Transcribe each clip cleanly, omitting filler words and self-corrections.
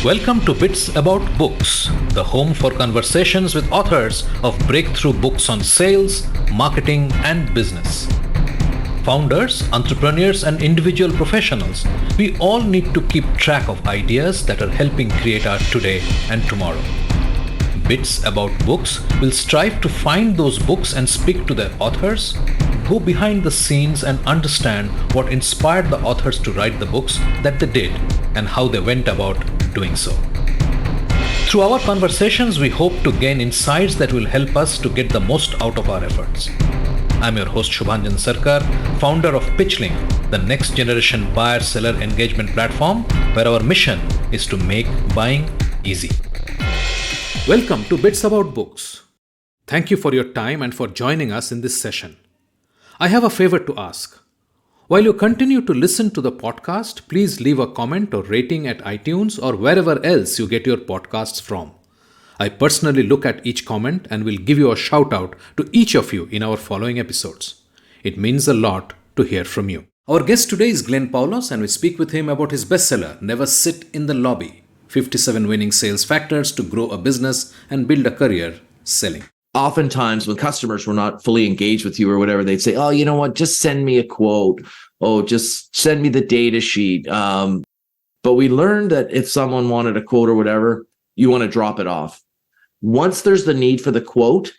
Welcome to Bits About Books, the home for conversations with authors of breakthrough books on sales, marketing, and business. Founders, entrepreneurs, and individual professionals, we all need to keep track of ideas that are helping create our today and tomorrow. Bits About Books will strive to find those books and speak to their authors, go behind the scenes and understand what inspired the authors to write the books that they did and how they went about doing so. Through our conversations, we hope to gain insights that will help us to get the most out of our efforts. I'm your host Shubhanjan Sarkar, founder of PitchLink, the next generation buyer-seller engagement platform where our mission is to make buying easy. Welcome to Bits About Books. Thank you for your time and for joining us in this session. I have a favor to ask. While you continue to listen to the podcast, please leave a comment or rating at iTunes or wherever else you get your podcasts from. I personally look at each comment and will give you a shout out to each of you in our following episodes. It means a lot to hear from you. Our guest today is Glenn Poulos, and we speak with him about his bestseller, Never Sit in the Lobby, 57 Winning Sales Factors to Grow a Business and Build a Career Selling. Oftentimes when customers were not fully engaged with you or whatever, they'd say, oh, you know what, just send me a quote. Oh, just send me the data sheet. But we learned that if someone wanted a quote or whatever, you want to drop it off. Once there's the need for the quote,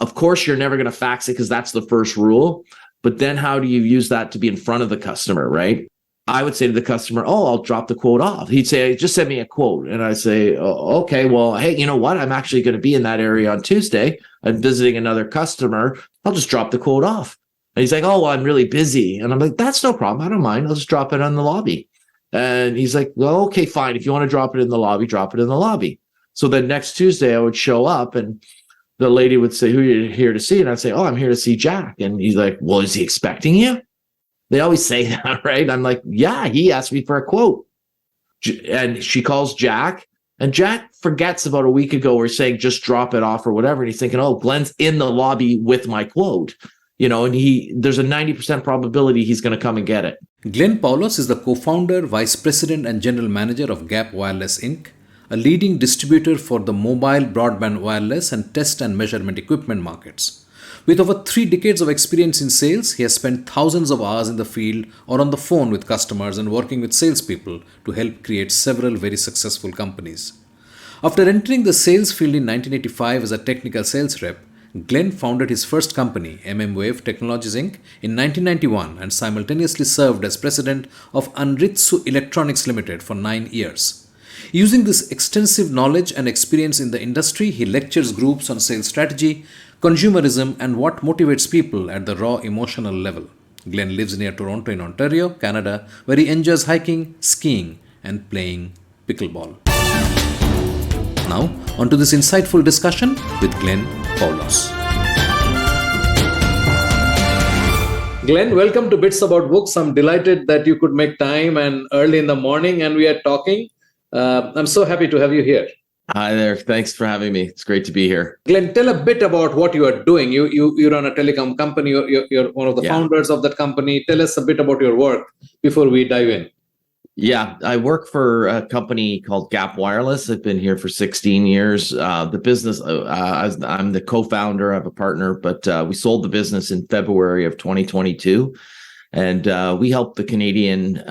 of course, you're never going to fax it because that's the first rule. But then how do you use that to be in front of the customer, right? I would say to the customer, oh, I'll drop the quote off. He'd say, just send me a quote. And I say, oh, okay, well, hey, you know what? I'm actually going to be in that area on Tuesday. I'm visiting another customer. I'll just drop the quote off. And he's like, oh, well, I'm really busy. And I'm like, that's no problem. I don't mind. I'll just drop it in the lobby. And he's like, well, okay, fine. If you want to drop it in the lobby, drop it in the lobby. So then next Tuesday I would show up and the lady would say, who are you here to see? And I'd say, oh, I'm here to see Jack. And he's like, well, is he expecting you? They always say that, right? I'm like, yeah, he asked me for a quote. And she calls Jack, and Jack forgets about a week ago we're saying just drop it off or whatever. And he's thinking, oh, Glenn's in the lobby with my quote, and there's a 90% probability he's going to come and get it. Glenn Poulos is the co-founder, vice president, and general manager of Gap Wireless Inc., a leading distributor for the mobile, broadband, wireless, and test and measurement equipment markets. With over 3 decades of experience in sales, he has spent thousands of hours in the field or on the phone with customers and working with salespeople to help create several very successful companies. After entering the sales field in 1985 as a technical sales rep, Glenn founded his first company, Wave Technologies Inc., in 1991 and simultaneously served as president of Anritsu Electronics Limited for 9 years. Using this extensive knowledge and experience in the industry, he lectures groups on sales strategy, consumerism, and what motivates people at the raw emotional level. Glenn lives near Toronto in Ontario, Canada, where he enjoys hiking, skiing, and playing pickleball. Now, on to this insightful discussion with Glenn Poulos. Glenn, welcome to Bits About Books. I'm delighted that you could make time and early in the morning and we are talking. I'm so happy to have you here. Hi there. Thanks for having me. It's great to be here. Glenn, tell a bit about what you are doing. You run a telecom company. You're one of the founders of that company. Tell us a bit about your work before we dive in. Yeah, I work for a company called Gap Wireless. I've been here for 16 years. The business, I'm the co-founder. I have a partner, but we sold the business in February of 2022. And we help the Canadian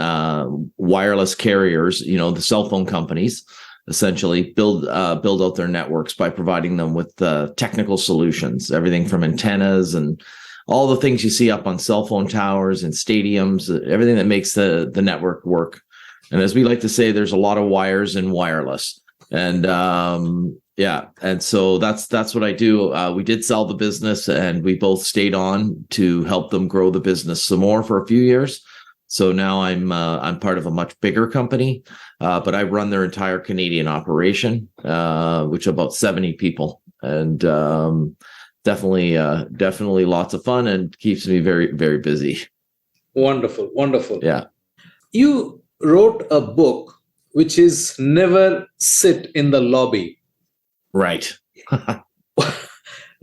wireless carriers, the cell phone companies, essentially build out their networks by providing them with technical solutions, everything from antennas and all the things you see up on cell phone towers and stadiums, everything that makes the network work. And as we like to say, there's a lot of wires in wireless. And and so that's what I do. We did sell the business, and we both stayed on to help them grow the business some more for a few years. So now I'm part of a much bigger company, but I run their entire Canadian operation, which is about 70 people, and definitely lots of fun and keeps me very, very busy. Wonderful. Yeah. You wrote a book which is Never Sit in the Lobby. Right.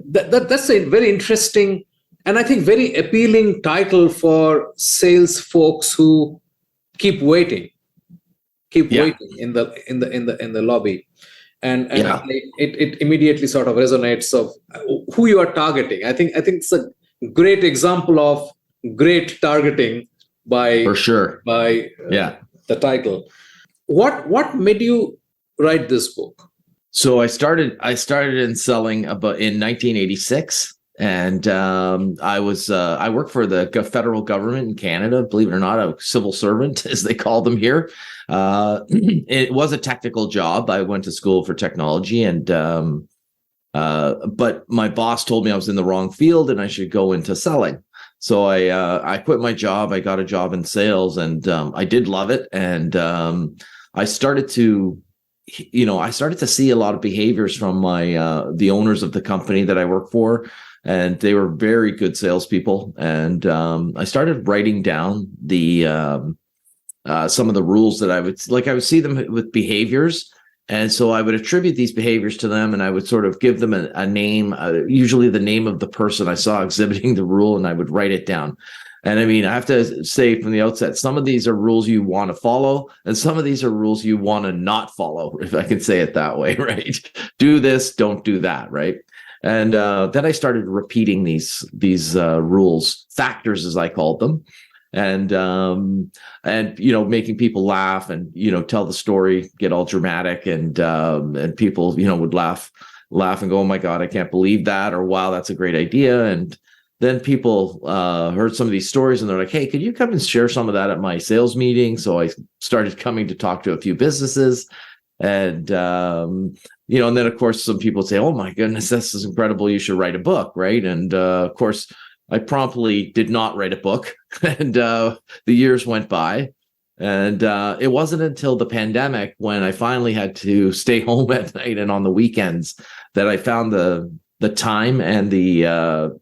That's a very interesting and I think very appealing title for sales folks who keep waiting. keep Yeah. waiting in the lobby. And Yeah. it immediately sort of resonates of who you are targeting. I think it's a great example of great targeting For by sure. by Yeah. the title. What made you write this book? So I started in selling about in 1986, and I worked for the federal government in Canada, believe it or not, a civil servant as they call them here. It was a technical job. I went to school for technology, and but my boss told me I was in the wrong field and I should go into selling. So I quit my job. I got a job in sales, and I did love it. And I started to I started to see a lot of behaviors from the owners of the company that I work for, and they were very good salespeople. And I started writing down the some of the rules that I would see them with behaviors. And so I would attribute these behaviors to them, and I would sort of give them a name, usually the name of the person I saw exhibiting the rule, and I would write it down. And I mean, I have to say from the outset, some of these are rules you want to follow, and some of these are rules you want to not follow, if I can say it that way, right? Do this, don't do that, right? And then I started repeating these rules, factors as I called them, and making people laugh, and tell the story, get all dramatic, and people would laugh and go, oh my God, I can't believe that, or wow, that's a great idea. And then people heard some of these stories, and they're like, hey, could you come and share some of that at my sales meeting? So I started coming to talk to a few businesses, and and then of course some people would say, oh my goodness, this is incredible, you should write a book, right? And of course I promptly did not write a book, and the years went by, and it wasn't until the pandemic, when I finally had to stay home at night and on the weekends, that I found the time and the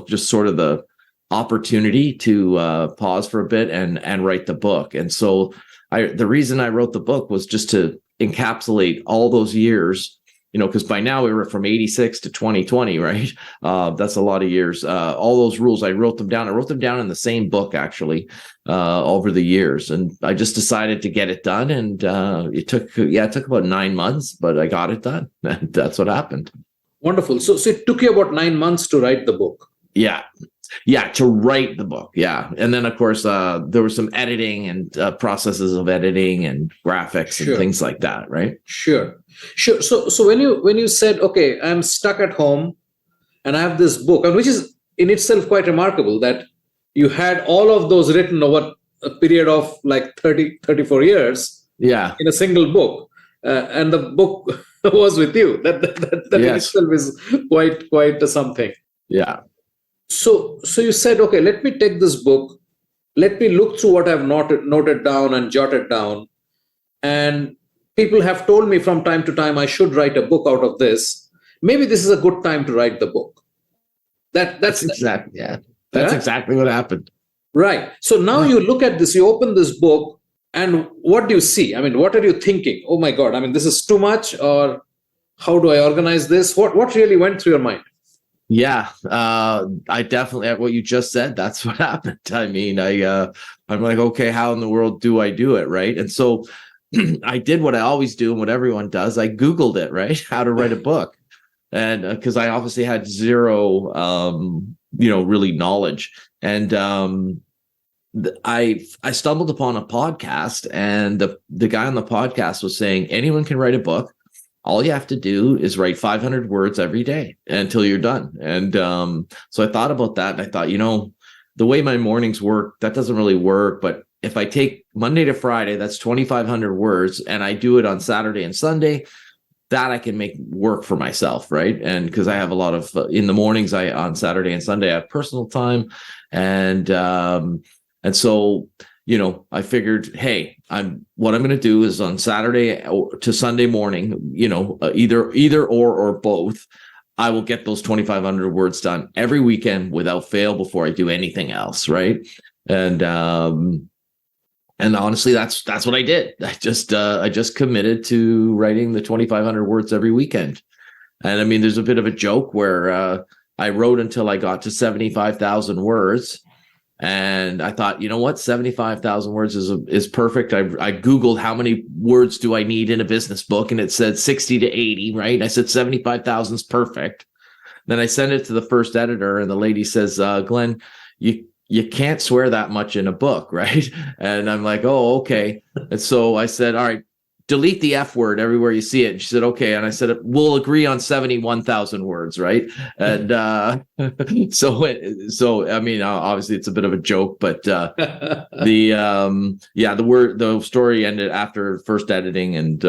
just sort of the opportunity to pause for a bit and write the book. And so the reason I wrote the book was just to encapsulate all those years, because by now we were from 86 to 2020, right? That's a lot of years. All those rules, I wrote them down. I wrote them down in the same book, actually, over the years. And I just decided to get it done. And it took about 9 months, but I got it done. That's what happened. Wonderful. So it took you about 9 months to write the book. Yeah, to write the book. Yeah. And then, of course, there was some editing and processes of editing and graphics and things like that, right? Sure. So when you said, okay, I'm stuck at home and I have this book, and which is in itself quite remarkable that you had all of those written over a period of like 34 years in a single book, and the book was with you. That in itself is quite something. Yeah. So you said, okay, let me take this book, let me look through what I've noted down and jotted down, and people have told me from time to time I should write a book out of this. Maybe this is a good time to write the book. That's exactly That's exactly what happened. Right. So now you look at this, you open this book, and what do you see? I mean, what are you thinking? Oh my God, I mean, this is too much, or how do I organize this? What really went through your mind? Yeah, I definitely, what you just said, that's what happened. I mean, I'm like, okay, how in the world do I do it, right? And so I did what I always do and what everyone does. I Googled it, right? How to write a book. And because I obviously had zero, really knowledge. And I stumbled upon a podcast, and the guy on the podcast was saying anyone can write a book. All you have to do is write 500 words every day until you're done. And so I thought about that, and I thought, the way my mornings work, that doesn't really work. But if I take Monday to Friday, that's 2,500 words, and I do it on Saturday and Sunday, that I can make work for myself, right? And because I have a lot of in the mornings, on Saturday and Sunday, I have personal time, and so I figured, hey, what I'm going to do is on Saturday to Sunday morning, either or both, I will get those 2,500 words done every weekend without fail before I do anything else, right? And honestly, that's what I did. I just committed to writing the 2,500 words every weekend. And I mean, there's a bit of a joke where I wrote until I got to 75,000 words. And I thought, you know what, 75,000 words is perfect. I Googled how many words do I need in a business book, and it said 60 to 80, right? And I said 75,000 is perfect. Then I sent it to the first editor, and the lady says, Glenn, you can't swear that much in a book, right? And I'm like, oh, okay. And so I said, all right, delete the F word everywhere you see it. And she said, okay. And I said, we'll agree on 71,000 words, right? And so I mean, obviously it's a bit of a joke, but the story ended after first editing and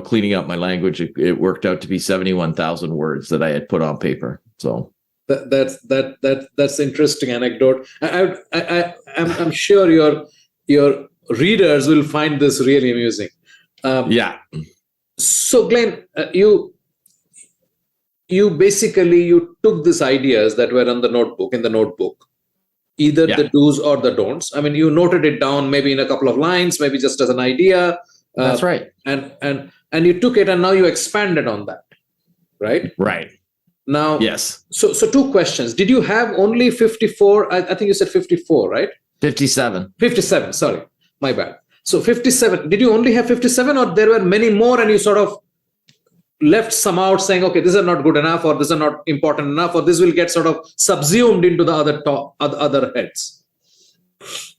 cleaning up my language. It worked out to be 71,000 words that I had put on paper. So that's interesting anecdote. I'm sure your readers will find this really amusing. So Glenn, you basically took these ideas that were in the notebook, either the do's or the don'ts. I mean, you noted it down maybe in a couple of lines, maybe just as an idea. That's right. And you took it and now you expanded on that, right? Right. Now, yes. So two questions. Did you have only 54? I think you said 54, right? 57. 57. Sorry, my bad. So 57. Did you only have 57, or there were many more, and you sort of left some out, saying, "Okay, these are not good enough, or these are not important enough, or this will get sort of subsumed into the other heads"?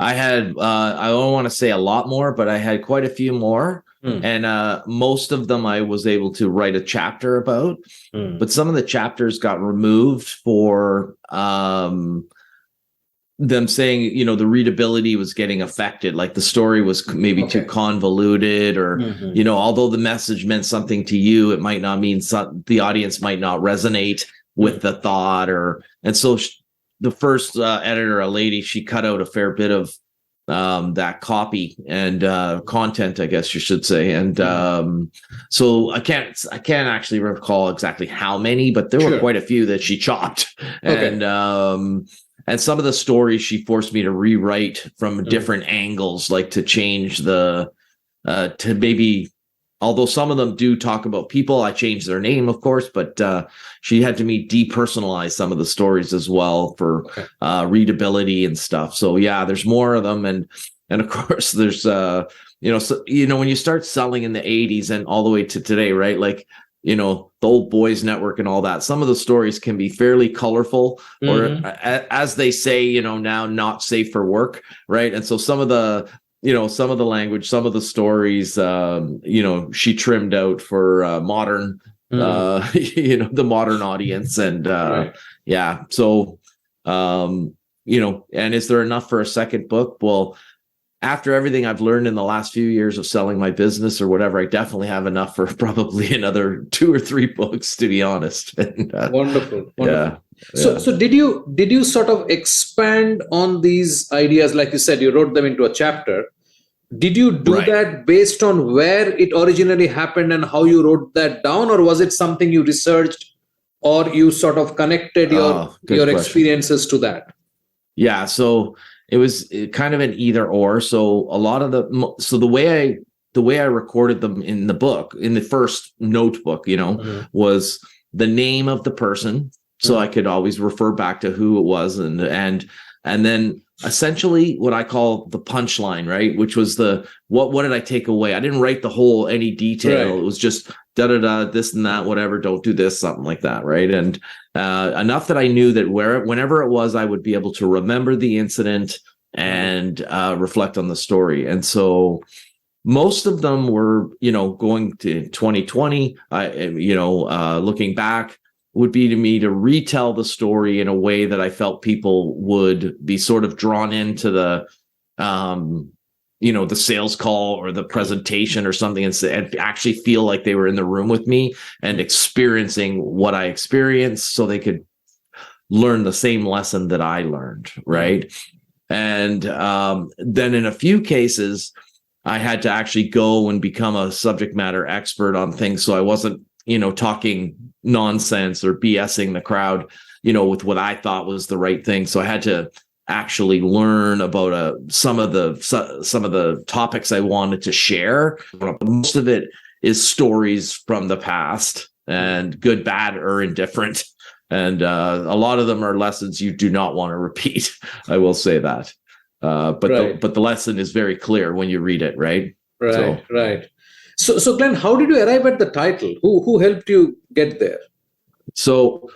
I had. I don't want to say a lot more, but I had quite a few more. And most of them I was able to write a chapter about, but some of the chapters got removed for them saying, the readability was getting affected. Like the story was maybe too convoluted, or, although the message meant something to you, it might not mean the audience might not resonate with the thought. And so the first editor, a lady, she cut out a fair bit of that copy and content, I guess you should say. And so I can't actually recall exactly how many, but there were quite a few that she chopped. And some of the stories she forced me to rewrite from different angles, like to change to maybe, although some of them do talk about people, I changed their name, of course, but she had to depersonalize some of the stories as well for readability and stuff. So yeah, there's more of them. And of course there's, when you start selling in the 80s and all the way to today, right? Like, the old boys network and all that, some of the stories can be fairly colorful, or as they say, now not safe for work. Right. And so some of the language, some of the stories, she trimmed out for modern, the modern audience. And so, and is there enough for a second book? Well, after everything I've learned in the last few years of selling my business or whatever, I definitely have enough for probably another 2 or 3 books, to be honest. And, wonderful. Yeah. So did you sort of expand on these ideas? Like you said, you wrote them into a chapter. Did you do that based on where it originally happened and how you wrote that down, or was it something you researched, or you sort of connected your experiences to that? Yeah, so it was kind of an either or. So a lot of the way I recorded them in the book, in the first notebook, was the name of the person, so I could always refer back to who it was, and then essentially what I call the punchline, right? Which was what did I take away? I didn't write any detail. Right. It was just this and that, whatever, don't do this, something like that, right? And enough that I knew that whenever it was, I would be able to remember the incident and reflect on the story. And so most of them were, going to 2020, looking back, would be to me to retell the story in a way that I felt people would be sort of drawn into the sales call or the presentation or something, and actually feel like they were in the room with me and experiencing what I experienced, so they could learn the same lesson that I learned, right? And then in a few cases, I had to actually go and become a subject matter expert on things, so I wasn't talking nonsense or BSing the crowd, with what I thought was the right thing. So I had to actually learn about some of the topics I wanted to share. Most of it is stories from the past, and good, bad, or indifferent. And a lot of them are lessons you do not want to repeat. I will say that. But the lesson is very clear when you read it, right? Right. So Glenn, how did you arrive at the title? Who helped you get there? So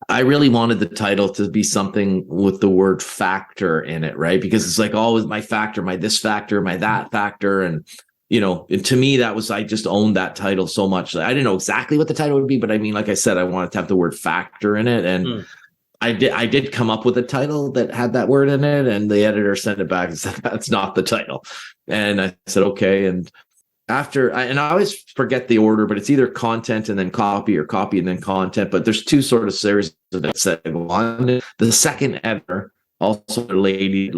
I really wanted the title to be something with the word factor in it, right? Because it's like always my factor, my this factor, my that factor. And, and to me, I just owned that title so much. I didn't know exactly what the title would be, but I mean, like I said, I wanted to have the word factor in it. And I did come up with a title that had that word in it, and the editor sent it back and said, that's not the title. And I said, okay. And I always forget the order, but it's either content and then copy or copy and then content. But there's two sort of series of it that go on. The second editor, also a lady,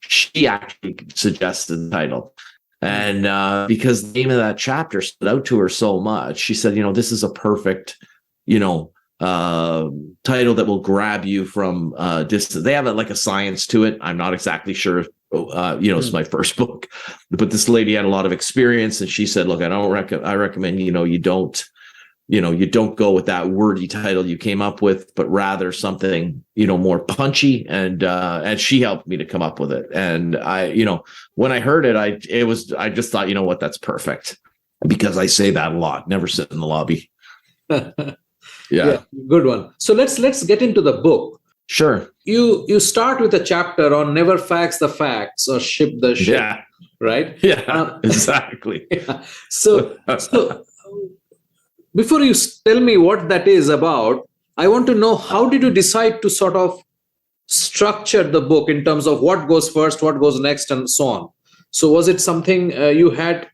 she actually suggested the title. And because the name of that chapter stood out to her so much, she said, this is a perfect, title that will grab you from distance. They have like a science to it. I'm not exactly sure. It's my first book, but this lady had a lot of experience, and she said, "Look, I recommend you don't go with that wordy title you came up with, but rather something more punchy." And she helped me to come up with it. And when I heard it, I just thought, what, that's perfect, because I say that a lot. Never sit in the lobby. Yeah, good one. So let's get into the book. Sure. You start with a chapter on never fax the facts or ship the ship. Yeah. Right? Yeah, exactly. Yeah. So before you tell me what that is about, I want to know, how did you decide to sort of structure the book in terms of what goes first, what goes next, and so on? So was it something you had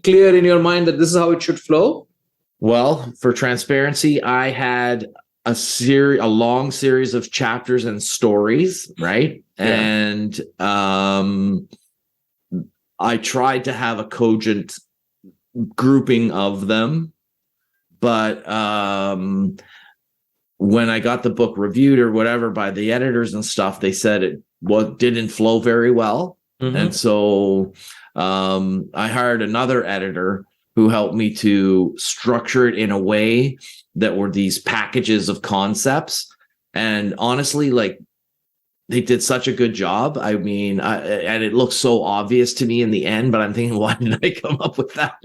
clear in your mind that this is how it should flow? Well, for transparency, I had a long series of chapters and stories, right? Yeah. And I tried to have a cogent grouping of them, but when I got the book reviewed or whatever by the editors and stuff, they said it didn't flow very well. And so I hired another editor who helped me to structure it in a way that were these packages of concepts. And honestly, like, they did such a good job. I mean, and it looks so obvious to me in the end, but I'm thinking, why didn't I come up with that?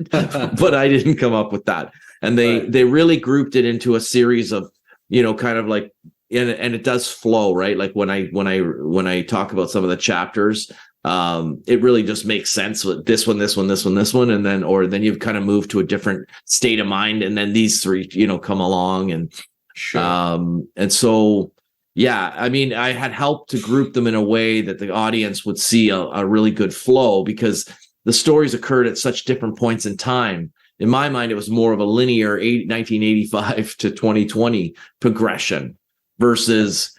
But I didn't come up with that. And they really grouped it into a series of, kind of like, and it does flow, right? Like when I talk about some of the chapters, it really just makes sense with this one, and then you've kind of moved to a different state of mind, and then these three, come along, and and so, yeah, I mean, I had helped to group them in a way that the audience would see a really good flow, because the stories occurred at such different points in time. In my mind, it was more of a linear 1985 to 2020 progression versus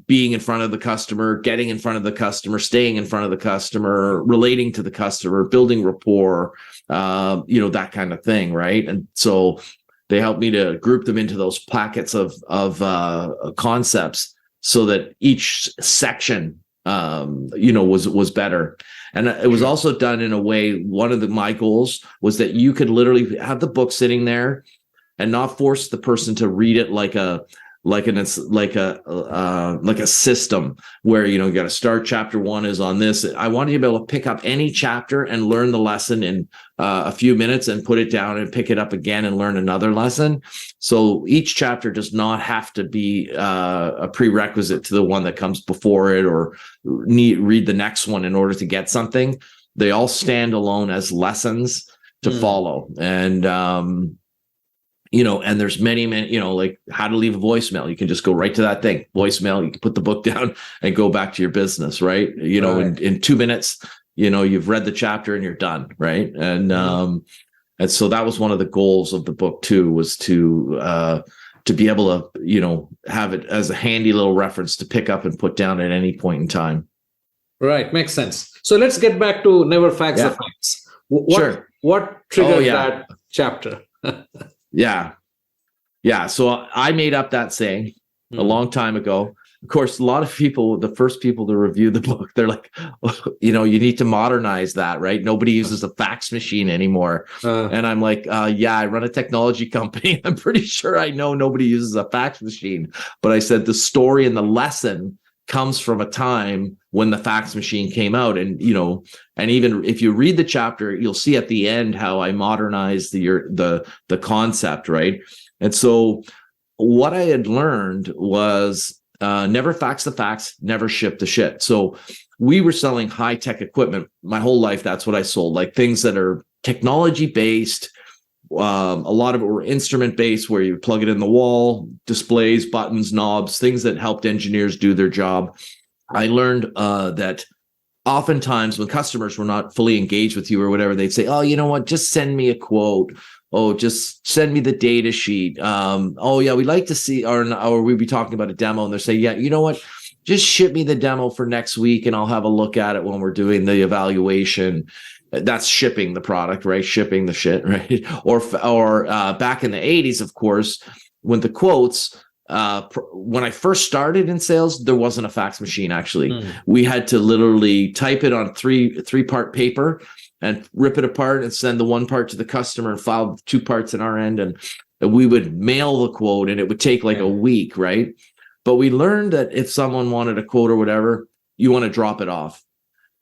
being in front of the customer, getting in front of the customer, staying in front of the customer, relating to the customer, building rapport, that kind of thing, right? And so they helped me to group them into those packets of concepts, so that each section, was better. And it was also done in a way. One of my goals was that you could literally have the book sitting there and not force the person to read it like a system where, you got to start chapter 1 is on this. I wanted you to be able to pick up any chapter and learn the lesson in a few minutes, and put it down and pick it up again and learn another lesson. So each chapter does not have to be a prerequisite to the one that comes before it, or read the next one in order to get something. They all stand alone as lessons to follow. And and there's many, like how to leave a voicemail. You can just go right to that thing, voicemail. You can put the book down and go back to your business, right? In 2 minutes, you've read the chapter and you're done, right? And and so that was one of the goals of the book too, was to be able to, have it as a handy little reference to pick up and put down at any point in time. Right, makes sense. So let's get back to never fax the facts. What triggered that chapter? Yeah. So I made up that saying a long time ago. of course, a lot of people, the first people to review the book, they're like, you need to modernize that, right? Nobody uses a fax machine anymore. And I'm like, yeah, I run a technology company. I'm pretty sure I know nobody uses a fax machine. But I said the story and the lesson comes from a time when the fax machine came out. And, and even if you read the chapter, you'll see at the end how I modernized the concept, right? And so what I had learned was never fax the fax, never ship the shit. So we were selling high-tech equipment. My whole life, that's what I sold, like things that are technology-based. A lot of it were instrument-based, where you plug it in the wall, displays, buttons, knobs, things that helped engineers do their job. I learned that oftentimes when customers were not fully engaged with you or whatever, they'd say, oh, you know what, just send me a quote. Oh, just send me the data sheet. Oh, yeah, we'd like to see, or we'd be talking about a demo, and they'll say, yeah, you know what, just ship me the demo for next week and I'll have a look at it when we're doing the evaluation. That's shipping the product, right? Shipping the shit, right? Or back in the 80s, of course, when the quotes, when I first started in sales, there wasn't a fax machine, actually. We had to literally type it on three-part paper and rip it apart and send the one part to the customer and file 2 parts in our end. And we would mail the quote, and it would take like a week, right? But we learned that if someone wanted a quote or whatever, you want to drop it off.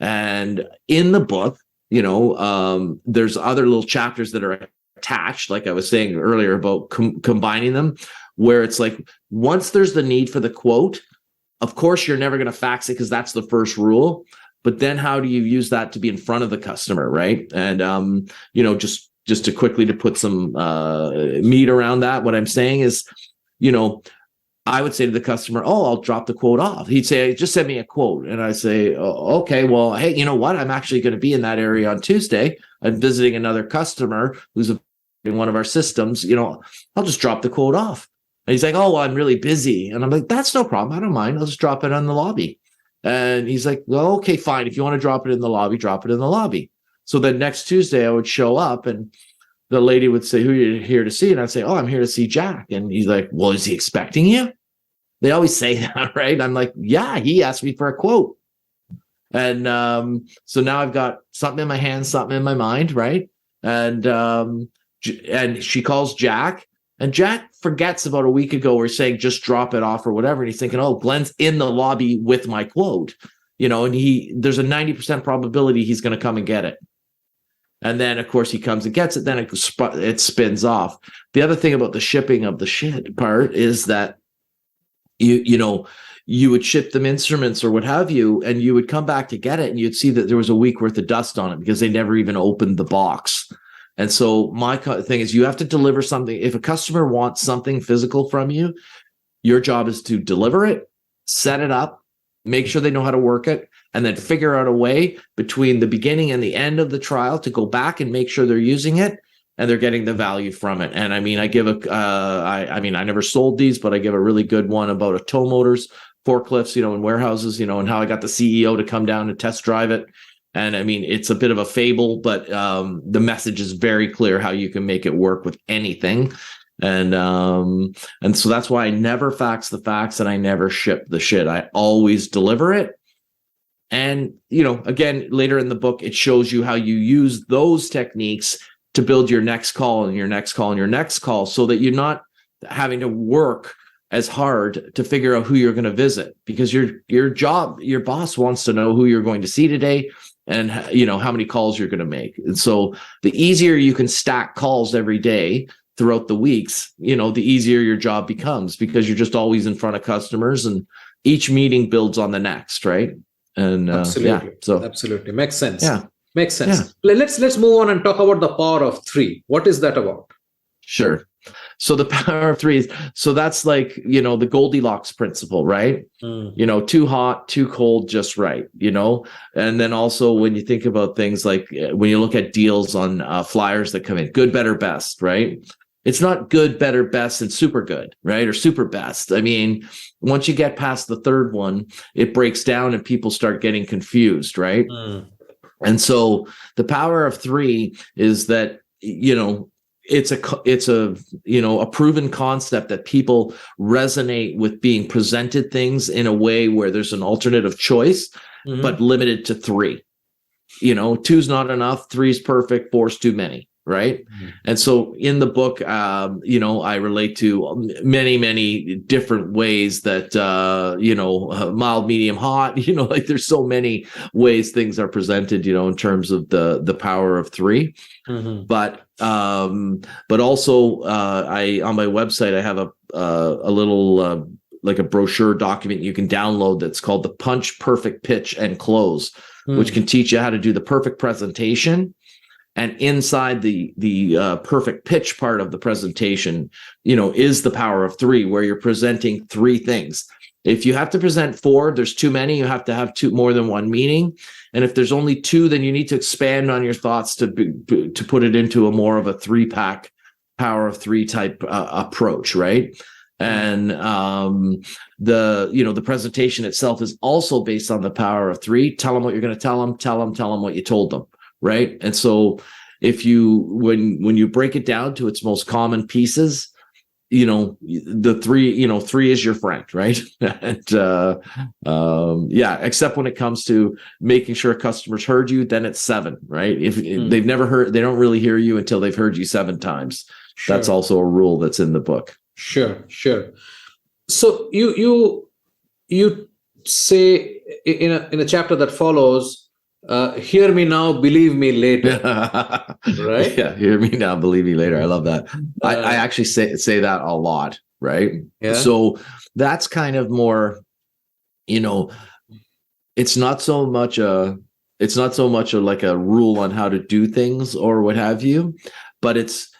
And in the book, there's other little chapters that are attached, like I was saying earlier about combining them, where it's like, once there's the need for the quote, of course, you're never going to fax it because that's the first rule. But then how do you use that to be in front of the customer, right? And, just to quickly to put some meat around that, what I'm saying is, I would say to the customer, oh, I'll drop the quote off. He'd say, just send me a quote. And I say, oh, okay, well, hey, you know what? I'm actually going to be in that area on Tuesday. I'm visiting another customer who's in one of our systems. I'll just drop the quote off. And he's like, oh, well, I'm really busy. And I'm like, that's no problem. I don't mind. I'll just drop it on the lobby. And he's like, well, okay, fine. If you want to drop it in the lobby, drop it in the lobby. So then next Tuesday I would show up and the lady would say, who are you here to see? And I'd say, oh, I'm here to see Jack. And he's like, well, is he expecting you? They always say that, right? I'm like, yeah, he asked me for a quote. And so now I've got something in my hand, something in my mind, right? And she calls Jack, and Jack forgets about a week ago we're saying just drop it off or whatever. And he's thinking, oh, Glenn's in the lobby with my quote, and there's a 90% probability he's going to come and get it. And then, of course, he comes and gets it. Then it spins off. The other thing about the shipping of the shit part is that you would ship them instruments or what have you, and you would come back to get it, and you'd see that there was a week worth of dust on it because they never even opened the box. And so my thing is, you have to deliver something. If a customer wants something physical from you, your job is to deliver it, set it up, make sure they know how to work it, and then figure out a way between the beginning and the end of the trial to go back and make sure they're using it and they're getting the value from it. And I mean, I give I never sold these, but I give a really good one about a tow motors, forklifts, in warehouses, and how I got the CEO to come down and test drive it. And I mean, it's a bit of a fable, but the message is very clear how you can make it work with anything. And so that's why I never fax the fax and I never ship the shit. I always deliver it. And, again, later in the book, it shows you how you use those techniques to build your next call and your next call and your next call, so that you're not having to work as hard to figure out who you're going to visit, because your boss wants to know who you're going to see today and how many calls you're going to make. And so the easier you can stack calls every day throughout the weeks, the easier your job becomes, because you're just always in front of customers and each meeting builds on the next, right? And absolutely. So absolutely makes sense. Yeah. Makes sense. Yeah. Let's move on and talk about the power of 3. What is that about? Sure. So the power of 3 is, so that's like, the Goldilocks principle, right? Too hot, too cold, just right, And then also when you think about things like when you look at deals on flyers that come in, good, better, best, right? It's not good, better, best, and super good, right? Or super best. I mean, once you get past the third one, it breaks down and people start getting confused, right? And so the power of 3 is that, it's a proven concept that people resonate with being presented things in a way where there's an alternative choice, but limited to 3. 2's not enough, 3's perfect, 4's too many, right? And so in the book, I relate to many different ways that mild, medium, hot, like there's so many ways things are presented, in terms of the power of 3. But also I on my website I have a little like a brochure document you can download that's called the Punch, Perfect, Pitch, and Close, which can teach you how to do the perfect presentation. And inside the perfect pitch part of the presentation, is the power of 3, where you're presenting 3 things. If you have to present 4, there's too many. You have to have more than one meaning. And if there's only 2, then you need to expand on your thoughts to put it into a more of a 3-pack power of 3 type approach, right? And the presentation itself is also based on the power of 3. Tell them what you're going to tell them what you told them, right? And so if when you break it down to its most common pieces, the 3 is your friend, right? And except when it comes to making sure customers heard you, then it's 7, right? If they've never heard, they don't really hear you until they've heard you 7 times. Sure. That's also a rule that's in the book. Sure. So you say in a chapter that follows, hear me now, believe me later. Right? Yeah, hear me now, believe me later. I love that. I actually say that a lot, right? Yeah. So that's kind of more, it's not so much like a rule on how to do things or what have you, but it's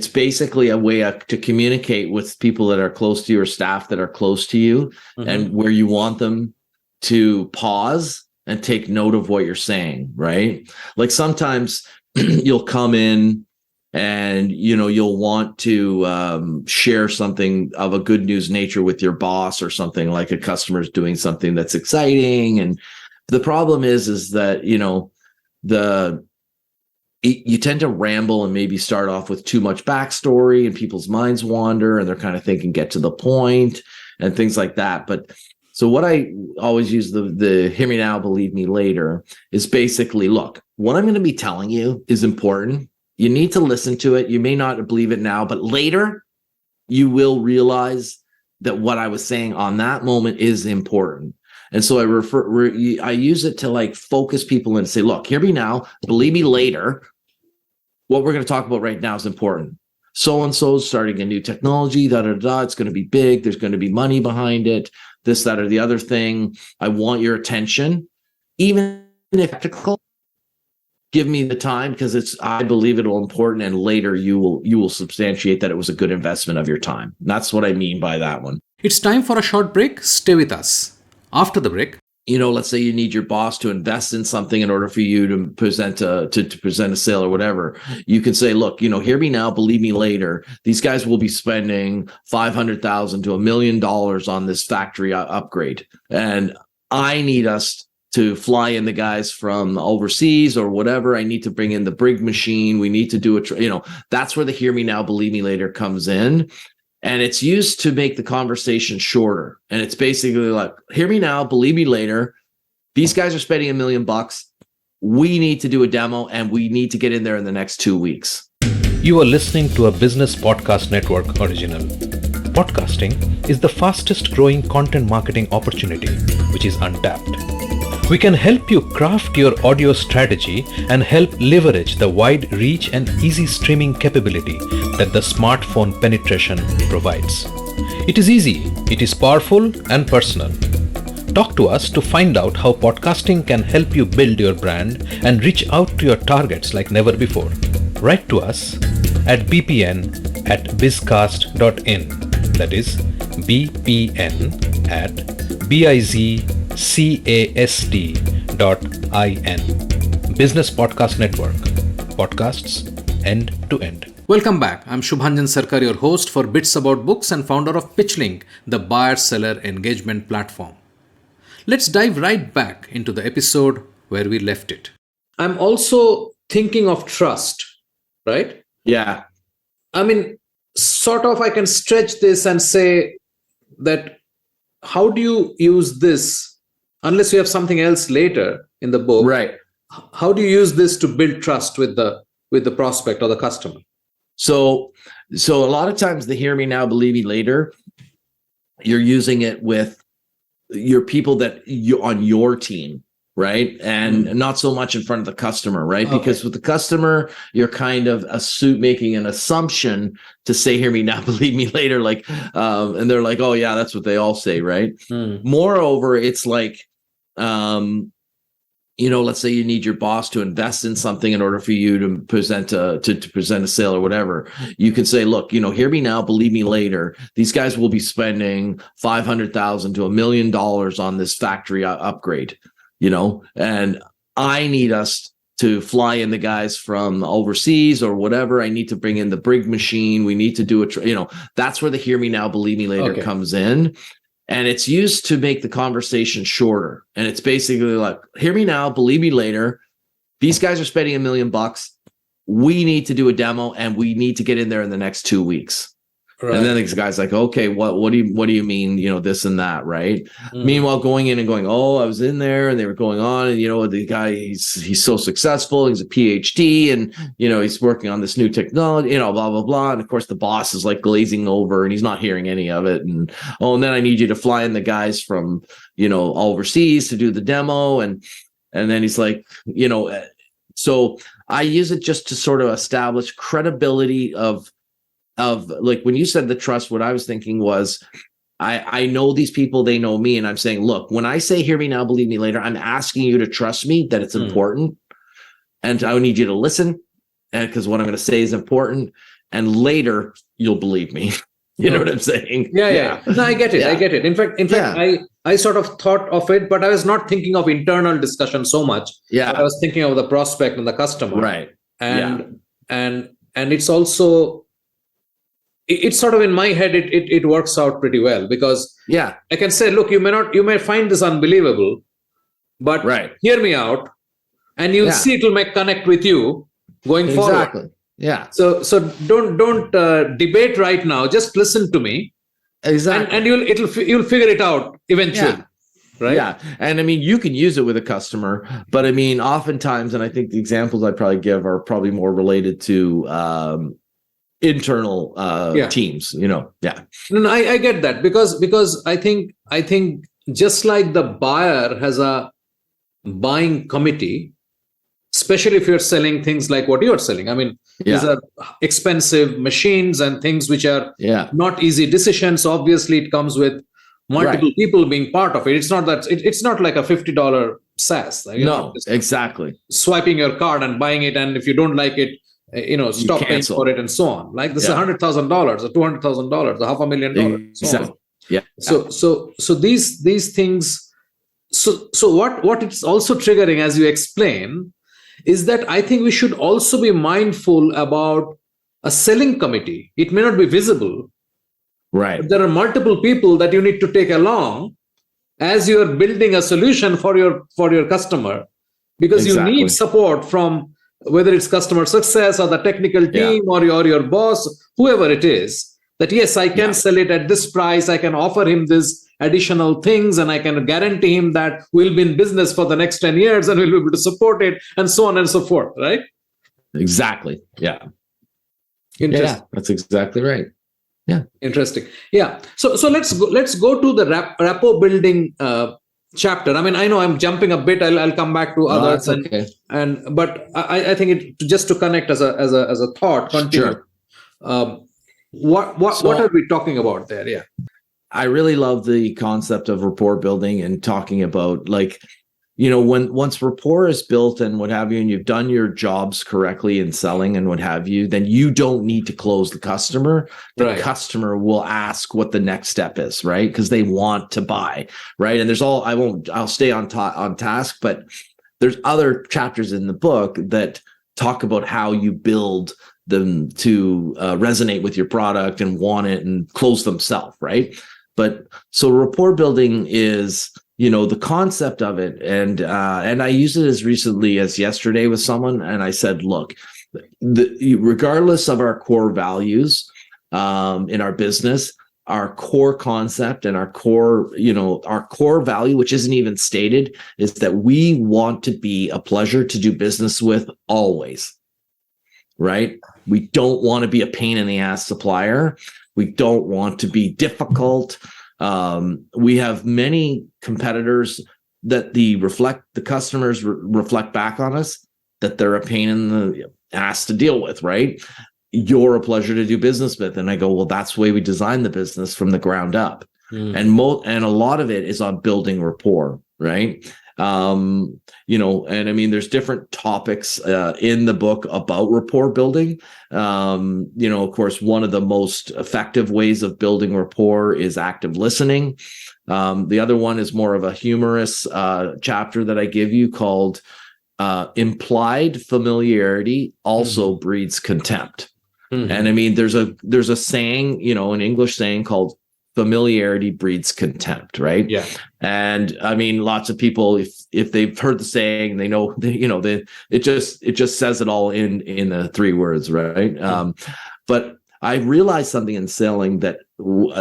basically a way to communicate with people that are close to you or staff that are close to you, and where you want them to pause and take note of what you're saying, right? Like sometimes you'll come in and, you'll want to share something of a good news nature with your boss or something, like a customer's doing something that's exciting. And the problem is that, you tend to ramble and maybe start off with too much backstory, and people's minds wander and they're kind of thinking, get to the point and things like that. But so what I always use the hear me now, believe me later is basically, look, what I'm going to be telling you is important. You need to listen to it. You may not believe it now, but later you will realize that what I was saying on that moment is important. And so I use it to like focus people and say, look, hear me now, believe me later. What we're going to talk about right now is important. So-and-so's starting a new technology, it's going to be big. There's going to be money behind it, this, that, or the other thing. I want your attention, even if technical. Give me the time, because I believe it'll important, and later you will substantiate that it was a good investment of your time. And that's what I mean by that one. It's time for a short break. Stay with us. After the break, let's say you need your boss to invest in something in order for you to present a sale or whatever. You can say, look, hear me now, believe me later. These guys will be spending $500,000 to $1 million on this factory upgrade, and I need us to fly in the guys from overseas or whatever. I need to bring in the brig machine. We need to do that's where the hear me now, believe me later comes in. And it's used to make the conversation shorter. And it's basically like, hear me now, believe me later. These guys are spending $1 million. We need to do a demo, and we need to get in there in the next 2 weeks. You are listening to a Business Podcast Network original. Podcasting is the fastest growing content marketing opportunity, which is untapped. We can help you craft your audio strategy and help leverage the wide reach and easy streaming capability that the smartphone penetration provides. It is easy, it is powerful and personal. Talk to us to find out how podcasting can help you build your brand and reach out to your targets like never before. Write to us at bpn@bizcast.in. That is bpn@bizcast.in. Business Podcast Network. Podcasts end to end. Welcome back. I'm Shubhanjan Sarkar, your host for Bits About Books and founder of PitchLink, the buyer-seller engagement platform. Let's dive right back into the episode where we left it. I'm also thinking of trust, right? Yeah. I mean, sort of, I can stretch this and say that how do you use this, unless you have something else later in the book? Right. How do you use this to build trust with the prospect or the customer? So a lot of times the hear me now, believe me later, you're using it with your people that you on your team, right? And not so much in front of the customer, right? Okay. Because with the customer, you're kind of making an assumption to say, hear me now, believe me later. Like, and they're like, oh yeah, that's what they all say, right? Moreover, it's like, let's say you need your boss to invest in something in order for you to present a sale or whatever. You can say, look, hear me now, believe me later. These guys will be spending $500,000 to $1 million on this factory upgrade, and I need us to fly in the guys from overseas or whatever. I need to bring in the brig machine. We need to do that's where the hear me now, believe me later comes in. And it's used to make the conversation shorter. And it's basically like, hear me now, believe me later. These guys are spending $1 million. We need to do a demo and we need to get in there in the next 2 weeks. Right. And then the guy's like, okay, what do you mean, this and that, right? Meanwhile, going in and going, oh, I was in there and they were going on, and the guy, he's so successful, he's a PhD, and he's working on this new technology, blah blah blah. And of course, the boss is like glazing over, and he's not hearing any of it. And then I need you to fly in the guys from overseas to do the demo, and then he's like, so I use it just to sort of establish credibility of like when you said the trust, what I was thinking was I know these people, they know me, and I'm saying, look, when I say hear me now, believe me later, I'm asking you to trust me that it's important, and I need you to listen, and because what I'm going to say is important, and later you'll believe me. You know what I'm saying? Yeah. No, I get it. Yeah. I get it. In fact, I sort of thought of it, but I was not thinking of internal discussion so much. Yeah, I was thinking of the prospect and the customer. Right. And it's also, it's sort of in my head, it works out pretty well, because I can say, look, you may find this unbelievable, but hear me out, and you'll see it will make connect with you going forward. Exactly. Yeah. So don't debate right now. Just listen to me. Exactly. And you'll figure it out eventually. Yeah. Right. Yeah. And I mean, you can use it with a customer, but I mean, oftentimes, and I think the examples I probably give are probably more related to internal teams, No, I get that, because I think just like the buyer has a buying committee, especially if you're selling things like what you're selling. I mean, these are expensive machines and things which are not easy decisions. Obviously, it comes with multiple people being part of it. It's not that it's not like a $50 SaaS. Exactly. Swiping your card and buying it, and if you don't like it, stop paying for it and so on. Like this is $100,000 or $200,000 or $500,000. Exactly. Yeah. So these things. So what it's also triggering, as you explain, is that I think we should also be mindful about a selling committee. It may not be visible, right? But there are multiple people that you need to take along as you are building a solution for your customer, because you need support from, whether it's customer success or the technical team or your boss, whoever it is, that yes, I can sell it at this price, I can offer him this additional things, and I can guarantee him that we'll be in business for the next 10 years and we'll be able to support it, and so on and so forth, right? Exactly. Yeah. Interesting. Yeah, that's exactly right. Yeah. Interesting. Yeah. So let's go to the rapport building chapter. I mean, I know I'm jumping a bit. I'll come back to others. But I think it just to connect as a thought. Continue. Sure. What are we talking about there? Yeah. I really love the concept of rapport building and talking about, like, once rapport is built and what have you, and you've done your jobs correctly in selling and what have you, then you don't need to close the customer. The customer will ask what the next step is, right? Because they want to buy, right? And I'll stay on task, but there's other chapters in the book that talk about how you build them to resonate with your product and want it and close themselves, right? But so rapport building is, the concept of it. And I used it as recently as yesterday with someone. And I said, look, regardless of our core values in our business, our core concept and our core value, which isn't even stated, is that we want to be a pleasure to do business with always, right? We don't want to be a pain in the ass supplier. We don't want to be difficult. We have many competitors that the customers reflect back on us that they're a pain in the ass to deal with, right? You're a pleasure to do business with. And I go, well, that's the way we design the business from the ground up. And a lot of it is on building rapport, right? And I mean, there's different topics in the book about rapport building. Of course, one of the most effective ways of building rapport is active listening. The other one is more of a humorous chapter that I give you called implied familiarity also breeds contempt. And I mean, there's a saying, an English saying called familiarity breeds contempt, right? Yeah. And I mean, lots of people, if they've heard the saying, they know, it just says it all in the 3 words, right? But I realized something in selling that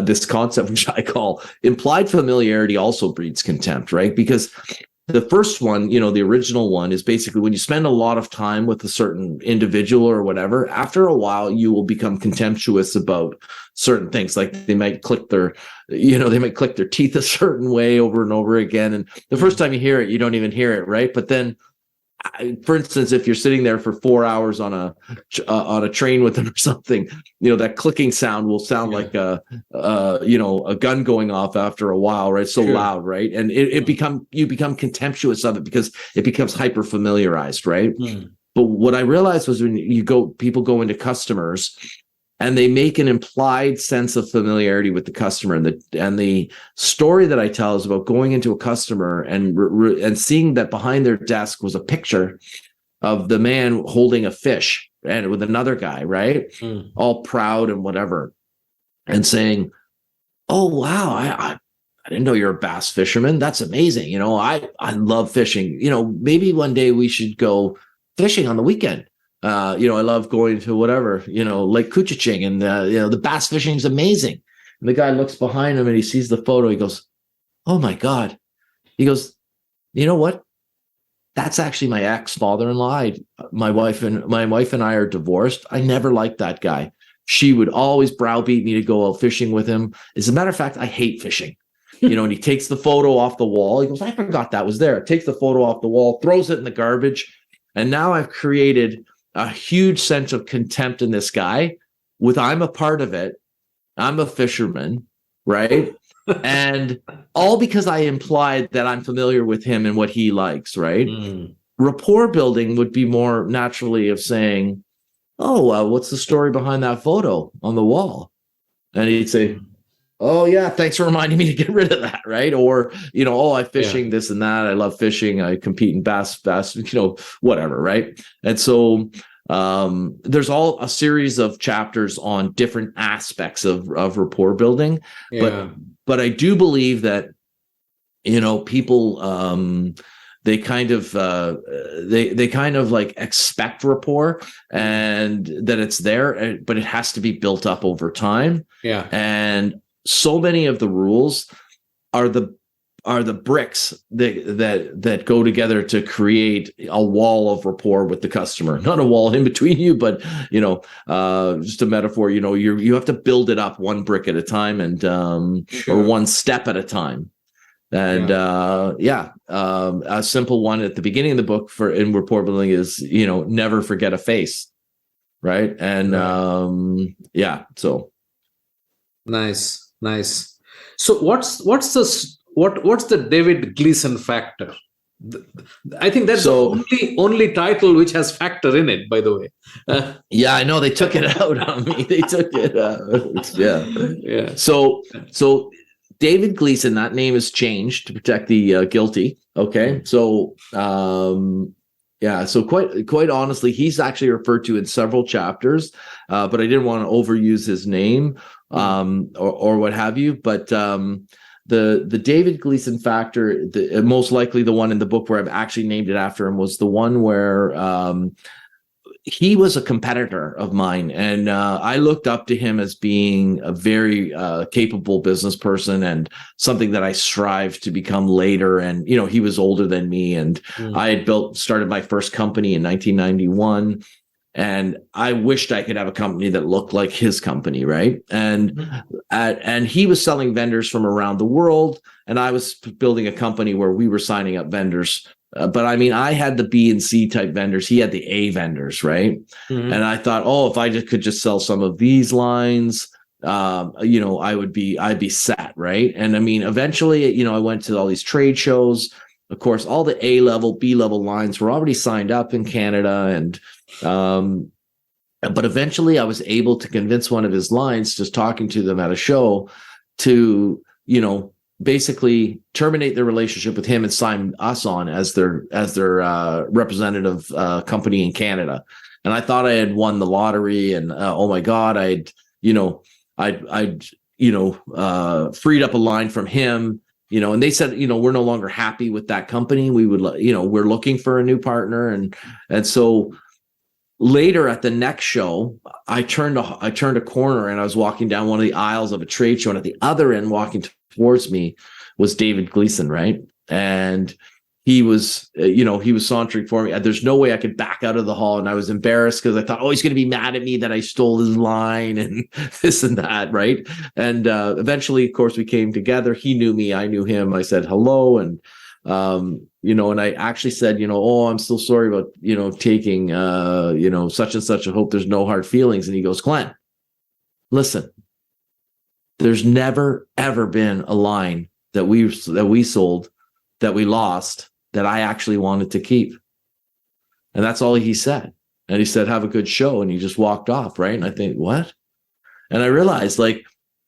this concept, which I call implied familiarity, also breeds contempt, right? Because the first one, the original one, is basically when you spend a lot of time with a certain individual or whatever, after a while, you will become contemptuous about certain things. Like they might click their teeth a certain way over and over again. And the first time you hear it, you don't even hear it, right? But then, for instance, if you're sitting there for 4 hours on a train with them or something, that clicking sound will sound like a gun going off after a while, right? So loud, right? And you become contemptuous of it because it becomes hyper familiarized, right? But what I realized was when people go into customers and they make an implied sense of familiarity with the customer, and the story that I tell is about going into a customer and seeing that behind their desk was a picture of the man holding a fish and with another guy, right? All proud and whatever, and saying, "Oh wow, I didn't know you're a bass fisherman. That's amazing. I love fishing. Maybe one day we should go fishing on the weekend. I love going to whatever, Lake Kuchiching, and the bass fishing is amazing." And the guy looks behind him and he sees the photo. He goes, "Oh my God." He goes, "You know what? That's actually my ex-father-in-law. My wife and I are divorced. I never liked that guy. She would always browbeat me to go out fishing with him. As a matter of fact, I hate fishing." And he takes the photo off the wall. He goes, "I forgot that was there." Takes the photo off the wall, throws it in the garbage. And now I've created a huge sense of contempt in this guy I'm a part of it. I'm a fisherman, right? And all because I implied that I'm familiar with him and what he likes, right? Rapport building would be more naturally of saying, "Oh, what's the story behind that photo on the wall?" And he'd say, "Oh yeah, thanks for reminding me to get rid of that," right? Or, "Oh, I fishing this and that. I love fishing. I compete in bass, whatever," right? And so there's all a series of chapters on different aspects of rapport building. But I do believe that, people, they kind of like expect rapport and that it's there, but it has to be built up over time. Yeah. And so many of the rules are the bricks that go together to create a wall of rapport with the customer. Not a wall in between you, but just a metaphor. You have to build it up one brick at a time, and or one step at a time. And a simple one at the beginning of the book in rapport building is never forget a face, right? And so nice. So what's the David Gleason factor? I think that's the only title which has factor in it, by the way. Yeah, I know they took it out on me. They took it out. Yeah. So David Gleason, that name is changed to protect the guilty. Okay. So so quite honestly, he's actually referred to in several chapters, but I didn't want to overuse his name or what have you. But the David Gleason factor, most likely the one in the book where I've actually named it after him, was the one where he was a competitor of mine, and I looked up to him as being a very capable business person and something that I strived to become later. And, he was older than me, and I had started my first company in 1991. And I wished I could have a company that looked like his company, right? And he was selling vendors from around the world, and I was building a company where we were signing up vendors. But I mean, I had the B and C type vendors. He had the A vendors, right? And I thought, if I could just sell some of these lines, I'd be set, right? And I mean, eventually, I went to all these trade shows. Of course, all the A level, B level lines were already signed up in Canada, and but eventually I was able to convince one of his lines, just talking to them at a show, to, basically terminate their relationship with him and sign us on as their representative company in Canada. And I thought I had won the lottery, and oh my God, I'd freed up a line from him. And they said, we're no longer happy with that company. We would, we're looking for a new partner. And so later at the next show, I turned a corner, and I was walking down one of the aisles of a trade show. And at the other end, walking towards me, was David Gleason, right? And he was sauntering for me. There's no way I could back out of the hall. And I was embarrassed because I thought, he's going to be mad at me that I stole his line and this and that, right? And eventually, of course, we came together. He knew me. I knew him. I said hello. And, and I actually said, I'm still sorry about, taking, such and such. I hope there's no hard feelings. And he goes, Glenn, listen, there's never, ever been a line that we sold, that we lost, that I actually wanted to keep. And that's all he said. And he said, have a good show. And he just walked off, right? And I think, what? And I realized,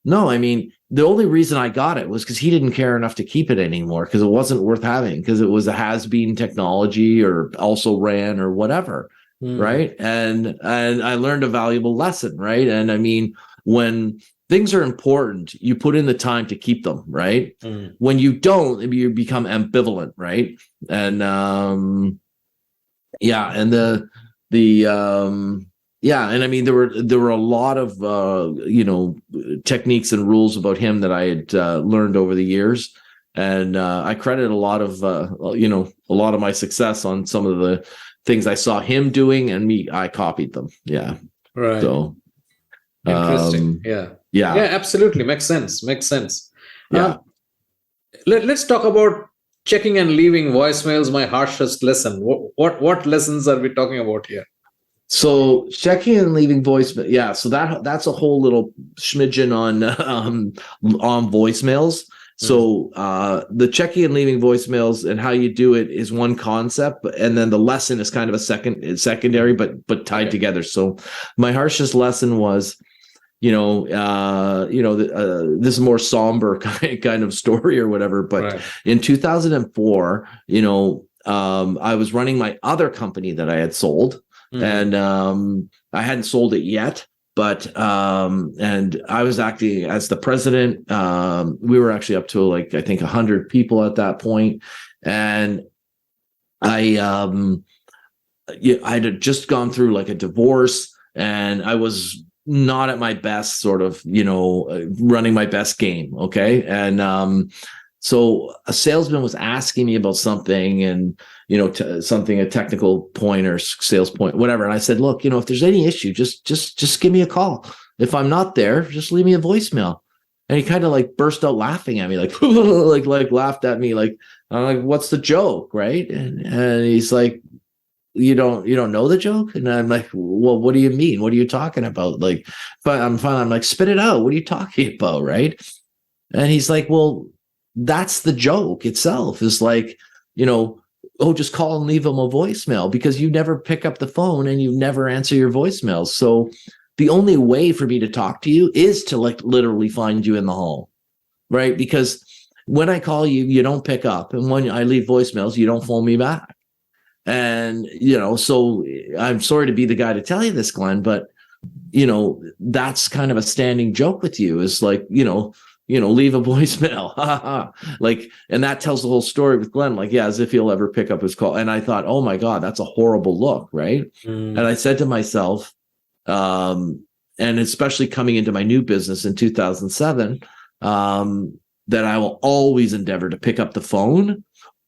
no, I mean, the only reason I got it was because he didn't care enough to keep it anymore, because it wasn't worth having, because it was a has-been technology or also ran or whatever, right? And I learned a valuable lesson, right? And I mean, when things are important, you put in the time to keep them, right? When you don't, you become ambivalent, right? And and I mean, there were a lot of techniques and rules about him that I had learned over the years, and I credit a lot of my success on some of the things I saw him doing, and I copied them. Yeah, right. So interesting. Yeah, absolutely, makes sense. Yeah. Let's talk about checking and leaving voicemails. My harshest lesson. What lessons are we talking about here? So checking and leaving voicemail. Yeah. So that's a whole little smidgen on voicemails. So the checking and leaving voicemails and how you do it is one concept, and then the lesson is kind of a secondary, but tied together. So my harshest lesson was, this is a more somber kind of story or whatever. But in 2004, I was running my other company that I had sold. And I hadn't sold it yet, but and I was acting as the president. We were actually up to I think 100 people at that point, and I had just gone through a divorce, and I was not at my best, sort of running my best game. Okay, and so a salesman was asking me about something, and a technical point or sales point, whatever. And I said, look, if there's any issue, just give me a call. If I'm not there, just leave me a voicemail. And he kind of burst out laughing at me, laughed at me, I'm like, what's the joke, right? And he's like, you don't know the joke? And I'm like, well, what do you mean? What are you talking about? But I'm fine. I'm like, spit it out. What are you talking about, right? And he's like, well, that's the joke itself. Is just call and leave them a voicemail, because you never pick up the phone and you never answer your voicemails. So the only way for me to talk to you is to literally find you in the hall, right? Because when I call you, you don't pick up. And when I leave voicemails, you don't phone me back. And, so I'm sorry to be the guy to tell you this, Glenn, but, that's kind of a standing joke with you, is leave a voicemail. Like, and that tells the whole story with Glenn, like, yeah, as if he'll ever pick up his call. And I thought, oh my God, that's a horrible look. Right. And I said to myself, and especially coming into my new business in 2007, that I will always endeavor to pick up the phone